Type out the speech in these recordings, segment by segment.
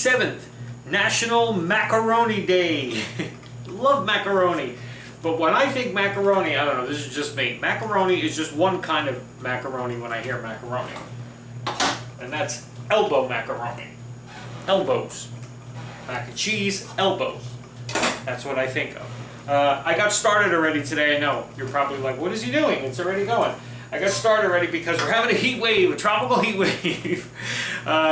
7th, National Macaroni Day. Love macaroni. But when I think macaroni, I don't know, this is just me. Macaroni is just one kind of macaroni when I hear macaroni. And that's elbow macaroni. Elbows. Mac and cheese, elbows. That's what I think of. I got started already today. I know. You're probably like, what is he doing? It's already going. I got started already because we're having a heat wave, a tropical heat wave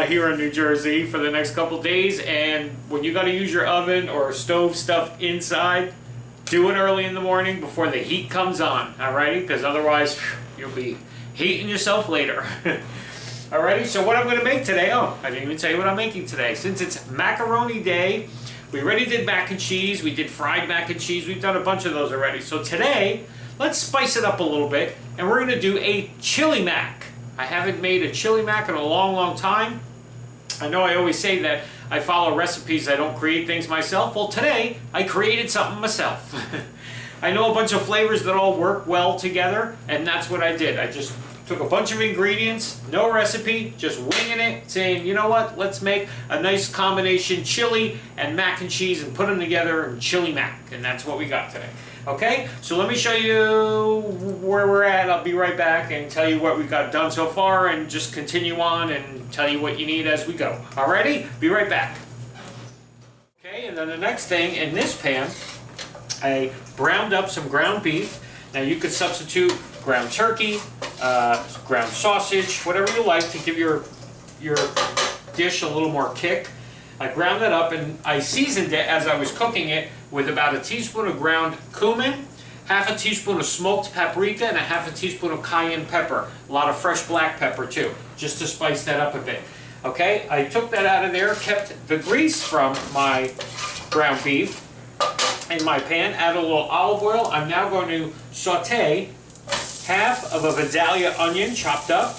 here in New Jersey for the next couple days. And when you got to use your oven or stove stuff inside, do it early in the morning before the heat comes on, alrighty? Because otherwise, you'll be heating yourself later. Alrighty, so what I'm going to make today, I didn't even tell you what I'm making today. Since it's Macaroni Day, we already did mac and cheese, we did fried mac and cheese, we've done a bunch of those already. So today, let's spice it up a little bit, and we're going to do a chili mac. I haven't made a chili mac in a long, long time. I know I always say that I follow recipes, I don't create things myself. Well, today, I created something myself. I know a bunch of flavors that all work well together, and that's what I did. I just took a bunch of ingredients, no recipe, just winging it, saying, you know what, let's make a nice combination chili and mac and cheese and put them together in chili mac, and that's what we got today. Okay, so let me show you where we're at. I'll be right back and tell you what we got done so far and just continue on and tell you what you need as we go. Alrighty, be right back. Okay, and then the next thing, in this pan, I browned up some ground beef. Now you could substitute ground turkey, ground sausage, whatever you like to give your dish a little more kick. I ground it up and I seasoned it as I was cooking it with about a teaspoon of ground cumin, half a teaspoon of smoked paprika, and a half a teaspoon of cayenne pepper. A lot of fresh black pepper too, just to spice that up a bit. Okay, I took that out of there, kept the grease from my ground beef in my pan, added a little olive oil. I'm now going to saute half of a Vidalia onion chopped up,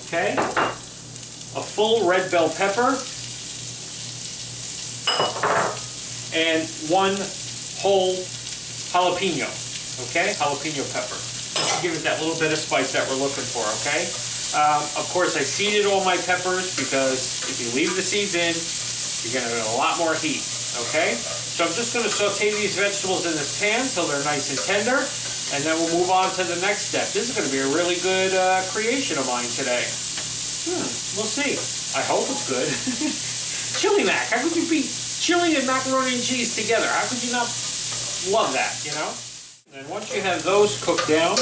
okay, a full red bell pepper, and one whole jalapeno, okay, jalapeno pepper. Just to give it that little bit of spice that we're looking for, okay? Of course, I seeded all my peppers because if you leave the seeds in, you're going to get a lot more heat, okay? So I'm just going to saute these vegetables in this pan until they're nice and tender, and then we'll move on to the next step. This is going to be a really good creation of mine today. We'll see. I hope it's good. Chili mac. How could you beat chili and macaroni and cheese together? How could you not love that, you know? And once you have those cooked down,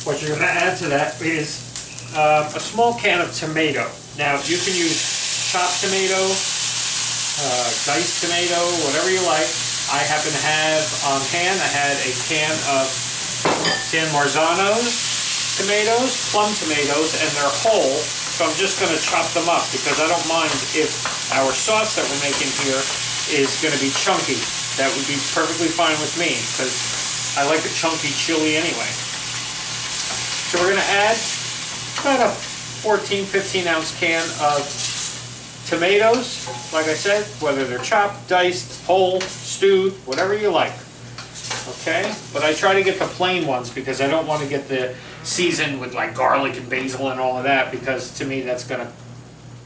what you're going to add to that is a small can of tomato. Now, you can use chopped tomato, diced tomato, whatever you like. I happen to have on hand, I had a can of San Marzano's tomatoes, plum tomatoes, and they're whole. So I'm just going to chop them up because I don't mind if our sauce that we're making here is going to be chunky. That would be perfectly fine with me because I like a chunky chili anyway. So we're going to add about a 14-15 ounce can of tomatoes, like I said, whether they're chopped, diced, whole, stewed, whatever you like. Okay, but I try to get the plain ones because I don't want to get the seasoned with like garlic and basil and all of that, because to me that's going to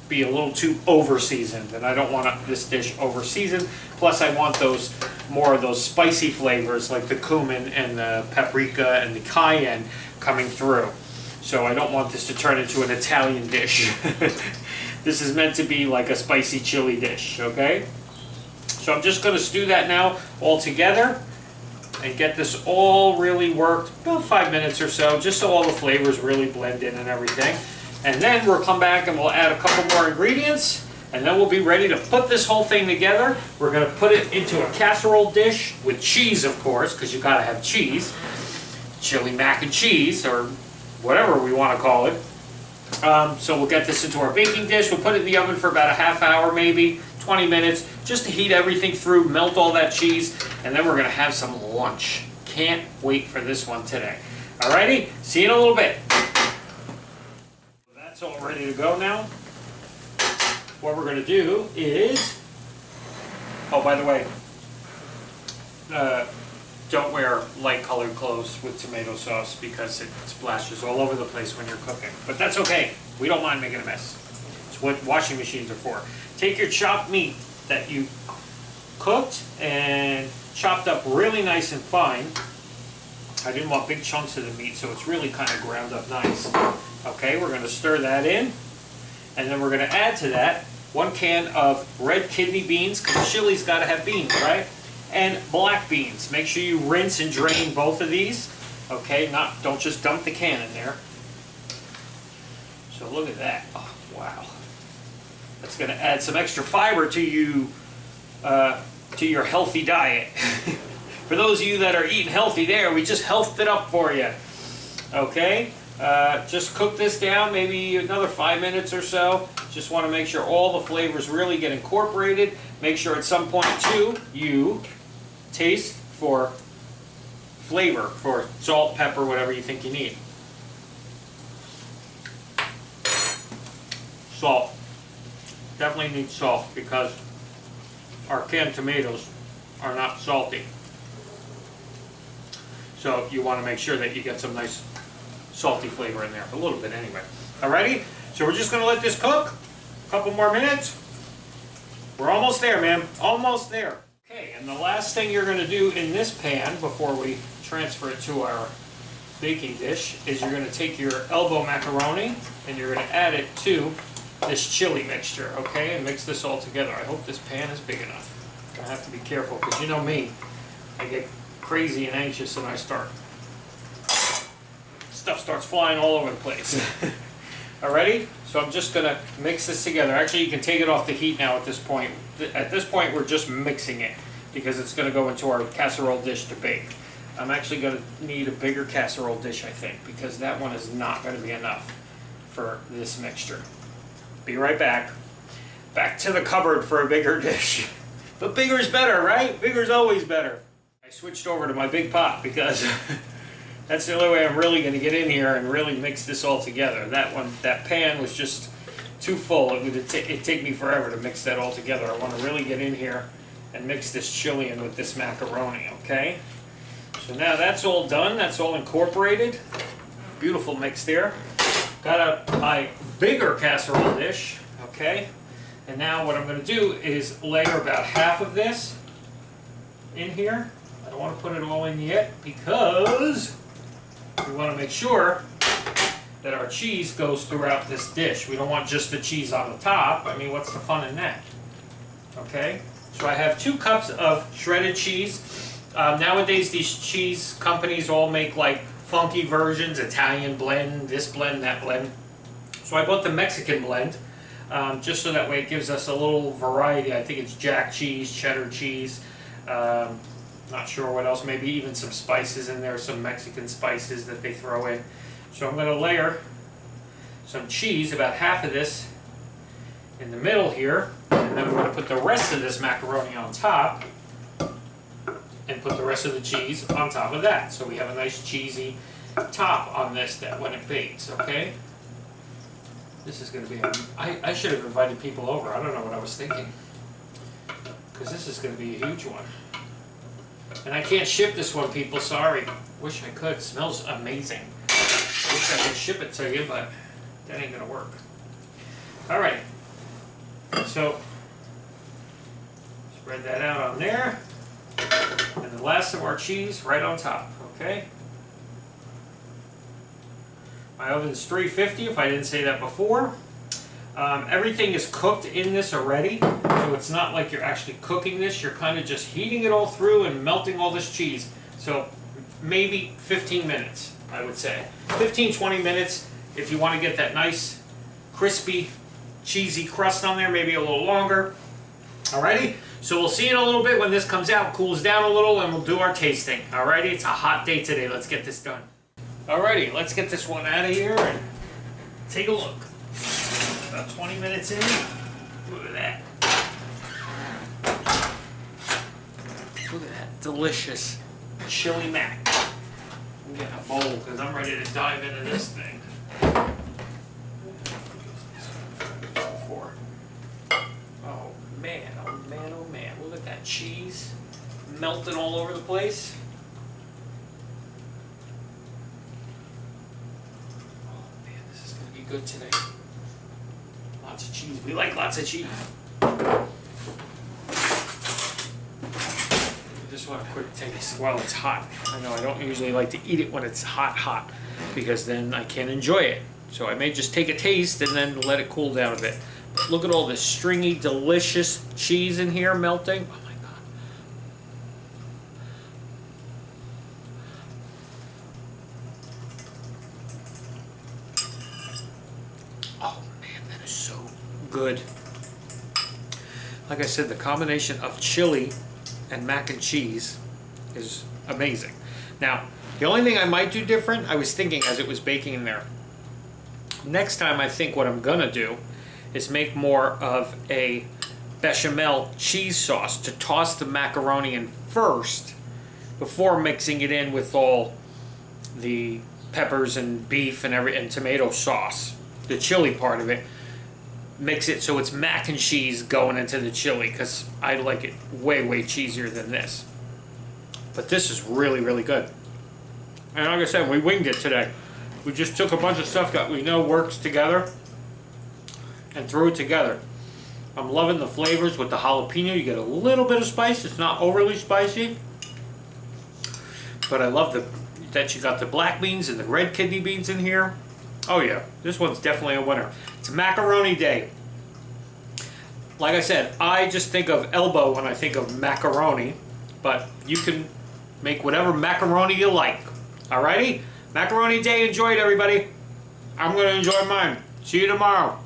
be a little too over seasoned, and I don't want this dish over seasoned. Plus I want those more of those spicy flavors like the cumin and the paprika and the cayenne coming through. So I don't want this to turn into an Italian dish. This is meant to be like a spicy chili dish, okay? So I'm just going to stew that now all together and get this all really worked, about 5 minutes or so, just so all the flavors really blend in and everything. And then we'll come back and we'll add a couple more ingredients, and then we'll be ready to put this whole thing together. We're going to put it into a casserole dish with cheese, of course, because you've got to have cheese. Chili mac and cheese, or whatever we want to call it. So we'll get this into our baking dish. We'll put it in the oven for about a half hour, maybe 20 minutes, just to heat everything through, melt all that cheese, and then we're going to have some lunch. Can't wait for this one today. Alrighty, see you in a little bit. That's all ready to go now. What we're going to do is, oh, by the way, don't wear light colored clothes with tomato sauce because it splashes all over the place when you're cooking. But that's okay. We don't mind making a mess. It's what washing machines are for. take your chopped meat that you cooked and chopped up really nice and fine. I didn't want big chunks of the meat, so it's really kind of ground up nice. Okay, we're going to stir that in, and then we're going to add to that 1 can of red kidney beans, because chili's got to have beans, right? And black beans. Make sure you rinse and drain both of these. Okay, don't just dump the can in there. So look at that. Oh, wow. That's going to add some extra fiber to you, to your healthy diet. For those of you that are eating healthy there, we just healthed it up for you. Okay, just cook this down maybe another 5 minutes or so. Just want to make sure all the flavors really get incorporated. Make sure at some point too, you taste for flavor, for salt, pepper, whatever you think you need. Salt. Definitely need salt because our canned tomatoes are not salty. So you want to make sure that you get some nice salty flavor in there, a little bit anyway. Alrighty, so we're just going to let this cook a couple more minutes. We're almost there, man, almost there. Okay, and the last thing you're going to do in this pan before we transfer it to our baking dish is you're going to take your elbow macaroni and you're going to add it to this chili mixture, okay, and mix this all together. I hope this pan is big enough. I have to be careful because you know me, I get crazy and anxious and I start, stuff starts flying all over the place. Alrighty, so I'm just gonna mix this together. Actually, you can take it off the heat now at this point. At this point, we're just mixing it because it's gonna go into our casserole dish to bake. I'm actually gonna need a bigger casserole dish, I think, because that one is not gonna be enough for this mixture. Be right back. Back to the cupboard for a bigger dish. But bigger's better, right? Bigger's always better. I switched over to my big pot because that's the only way I'm really going to get in here and really mix this all together. That pan was just too full. It'd take me forever to mix that all together. I want to really get in here and mix this chili in with this macaroni, okay? So now that's all done. That's all incorporated. Beautiful mix there. Got my bigger casserole dish, okay? And now what I'm going to do is layer about half of this in here. I don't want to put it all in yet because we want to make sure that our cheese goes throughout this dish. We don't want just the cheese on the top. I mean, what's the fun in that? Okay, so I have 2 cups of shredded cheese. Nowadays, these cheese companies all make like funky versions, Italian blend, this blend, that blend. So I bought the Mexican blend, just so that way it gives us a little variety. I think it's jack cheese, cheddar cheese, not sure what else, maybe even some spices in there, some Mexican spices that they throw in. So I'm going to layer some cheese, about half of this, in the middle here, and then we're going to put the rest of this macaroni on top, and put the rest of the cheese on top of that. So we have a nice cheesy top on this that when it bakes, okay? This is going to be, I should have invited people over. I don't know what I was thinking. Because this is going to be a huge one. And I can't ship this one, people, sorry. Wish I could, smells amazing. I wish I could ship it to you, but that ain't going to work. Alright, so spread that out on there. And the last of our cheese right on top, okay? My oven's 350, if I didn't say that before. Everything is cooked in this already, so it's not like you're actually cooking this. You're kind of just heating it all through and melting all this cheese. So maybe 15 minutes, I would say. 15, 20 minutes if you want to get that nice, crispy, cheesy crust on there, maybe a little longer. Alrighty, so we'll see in a little bit when this comes out, cools down a little, and we'll do our tasting. Alrighty, it's a hot day today. Let's get this done. Alrighty, let's get this one out of here and take a look. About 20 minutes in. Look at that. Look at that delicious chili mac. I'm getting a bowl because I'm ready to dive into this thing. Oh man, oh man, oh man. Look at that cheese melting all over the place. Oh man, this is going to be good today. Lots of cheese. We like lots of cheese. Just want a quick taste while it's hot. I know I don't usually like to eat it when it's hot, because then I can't enjoy it. So I may just take a taste and then let it cool down a bit. But look at all this stringy, delicious cheese in here melting. Oh my God. Oh man, that is so good. Like I said, the combination of chili and mac and cheese is amazing. Now, the only thing I might do different, I was thinking as it was baking in there, next time I think what I'm gonna do is make more of a bechamel cheese sauce to toss the macaroni in first before mixing it in with all the peppers and beef and tomato sauce, the chili part of it. Mix it so it's mac and cheese going into the chili, because I like it way cheesier than this. But this is really good. And like I said, we winged it today. We just took a bunch of stuff that we know works together and threw it together. I'm loving the flavors with the jalapeno. You get a little bit of spice. It's not overly spicy. But I love that you got the black beans and the red kidney beans in here. Oh yeah, this one's definitely a winner. It's macaroni day. Like I said, I just think of elbow when I think of macaroni, but you can make whatever macaroni you like. Alrighty? Macaroni day, enjoy it everybody. I'm gonna enjoy mine. See you tomorrow.